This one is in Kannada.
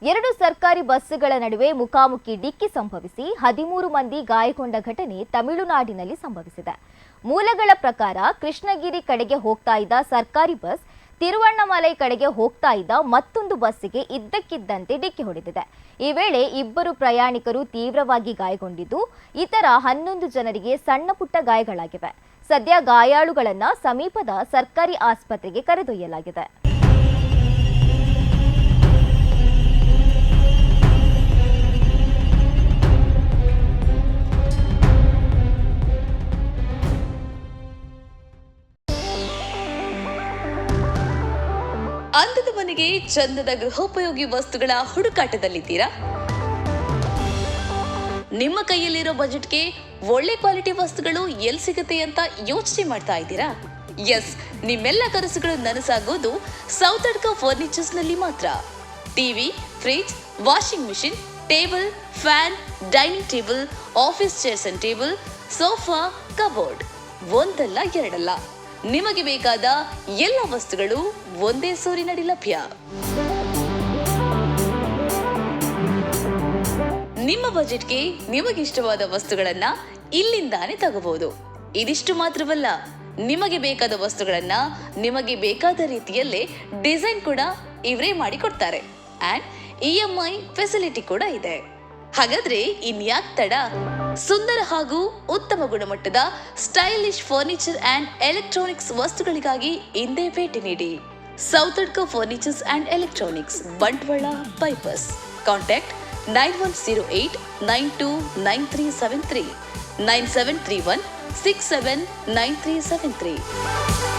ಎರಡು ಸರ್ಕಾರಿ ಬಸ್ಸುಗಳ ನಡುವೆ ಮುಖಾಮುಖಿ ಡಿಕ್ಕಿ ಸಂಭವಿಸಿ 13 ಮಂದಿ ಗಾಯಗೊಂಡ ಘಟನೆ ತಮಿಳುನಾಡಿನಲ್ಲಿ ಸಂಭವಿಸಿದೆ. ಮೂಲಗಳ ಪ್ರಕಾರ ಕೃಷ್ಣಗಿರಿ ಕಡೆಗೆ ಹೋಗ್ತಾ ಇದ್ದ ಸರ್ಕಾರಿ ಬಸ್ ತಿರುವಣ್ಣಾಮಲೈ ಕಡೆಗೆ ಹೋಗ್ತಾ ಇದ್ದ ಮತ್ತೊಂದು ಬಸ್ಸಿಗೆ ಇದ್ದಕ್ಕಿದ್ದಂತೆ ಡಿಕ್ಕಿ ಹೊಡೆದಿದೆ. ಈ ವೇಳೆ ಇಬ್ಬರು ಪ್ರಯಾಣಿಕರು ತೀವ್ರವಾಗಿ ಗಾಯಗೊಂಡಿದ್ದು, ಇತರ 11 ಜನರಿಗೆ ಸಣ್ಣ ಪುಟ್ಟ ಗಾಯಗಳಾಗಿವೆ. ಸದ್ಯ ಗಾಯಾಳುಗಳನ್ನ ಸಮೀಪದ ಸರ್ಕಾರಿ ಆಸ್ಪತ್ರೆಗೆ ಕರೆದೊಯ್ಯಲಾಗಿದೆ. ಅಂದದ ಮನೆಗೆ ಚಂದದ ಗೃಹೋಪಯೋಗಿ ವಸ್ತುಗಳ ಹುಡುಕಾಟದಲ್ಲಿದ್ದೀರಾ? ನಿಮ್ಮ ಕೈಯಲ್ಲಿರೋ ಬಜೆಟ್ಗೆ ಒಳ್ಳೆ ಕ್ವಾಲಿಟಿ ವಸ್ತುಗಳು ಎಲ್ಲಿ ಸಿಗುತ್ತೆ ಅಂತ ಯೋಚನೆ ಮಾಡ್ತಾ ಇದ್ದೀರಾ? ಎಸ್, ನಿಮ್ಮೆಲ್ಲ ಕನಸುಗಳು ನನಸಾಗೋದು ಸೌತಡ್ಕ ಫರ್ನಿಚರ್ಸ್ ನಲ್ಲಿ ಮಾತ್ರ. TV, fridge, washing machine, table, fan, dining table, office chairs and table, sofa, cupboard, ಒಂದಲ್ಲ ಎರಡಲ್ಲ, ನಿಮಗೆ ಬೇಕಾದ ಎಲ್ಲ ವಸ್ತುಗಳು ಒಂದೇ ಸೂರಿನಡಿ ಲಭ್ಯ. ನಿಮ್ಮ ಬಜೆಟ್ಗೆ ನಿಮಗಿಷ್ಟವಾದ ವಸ್ತುಗಳನ್ನ ಇಲ್ಲಿಂದಾನೇ ತಗೋಬಹುದು. ಇದಿಷ್ಟು ಮಾತ್ರವಲ್ಲ, ನಿಮಗೆ ಬೇಕಾದ ವಸ್ತುಗಳನ್ನ ನಿಮಗೆ ಬೇಕಾದ ರೀತಿಯಲ್ಲೇ ಡಿಸೈನ್ ಕೂಡ ಇವರೇ ಮಾಡಿ ಕೊಡ್ತಾರೆ. ಅಂಡ್ EMI ಫೆಸಿಲಿಟಿ ಕೂಡ ಇದೆ. ಹಾಗಾದ್ರೆ ಇನ್ಯಾಕ್ ತಡ? ಸುಂದರ ಹಾಗೂ ಉತ್ತಮ ಗುಣಮಟ್ಟದ ಸ್ಟೈಲಿಶ್ ಫರ್ನಿಚರ್ ಅಂಡ್ ಎಲೆಕ್ಟ್ರಾನಿಕ್ಸ್ ವಸ್ತುಗಳಿಗಾಗಿ ಇಂದೇ ಭೇಟಿ ನೀಡಿ. Sauthadka furnitures and electronics, Bantwal bypass. Contact 9108929373, 9731679373.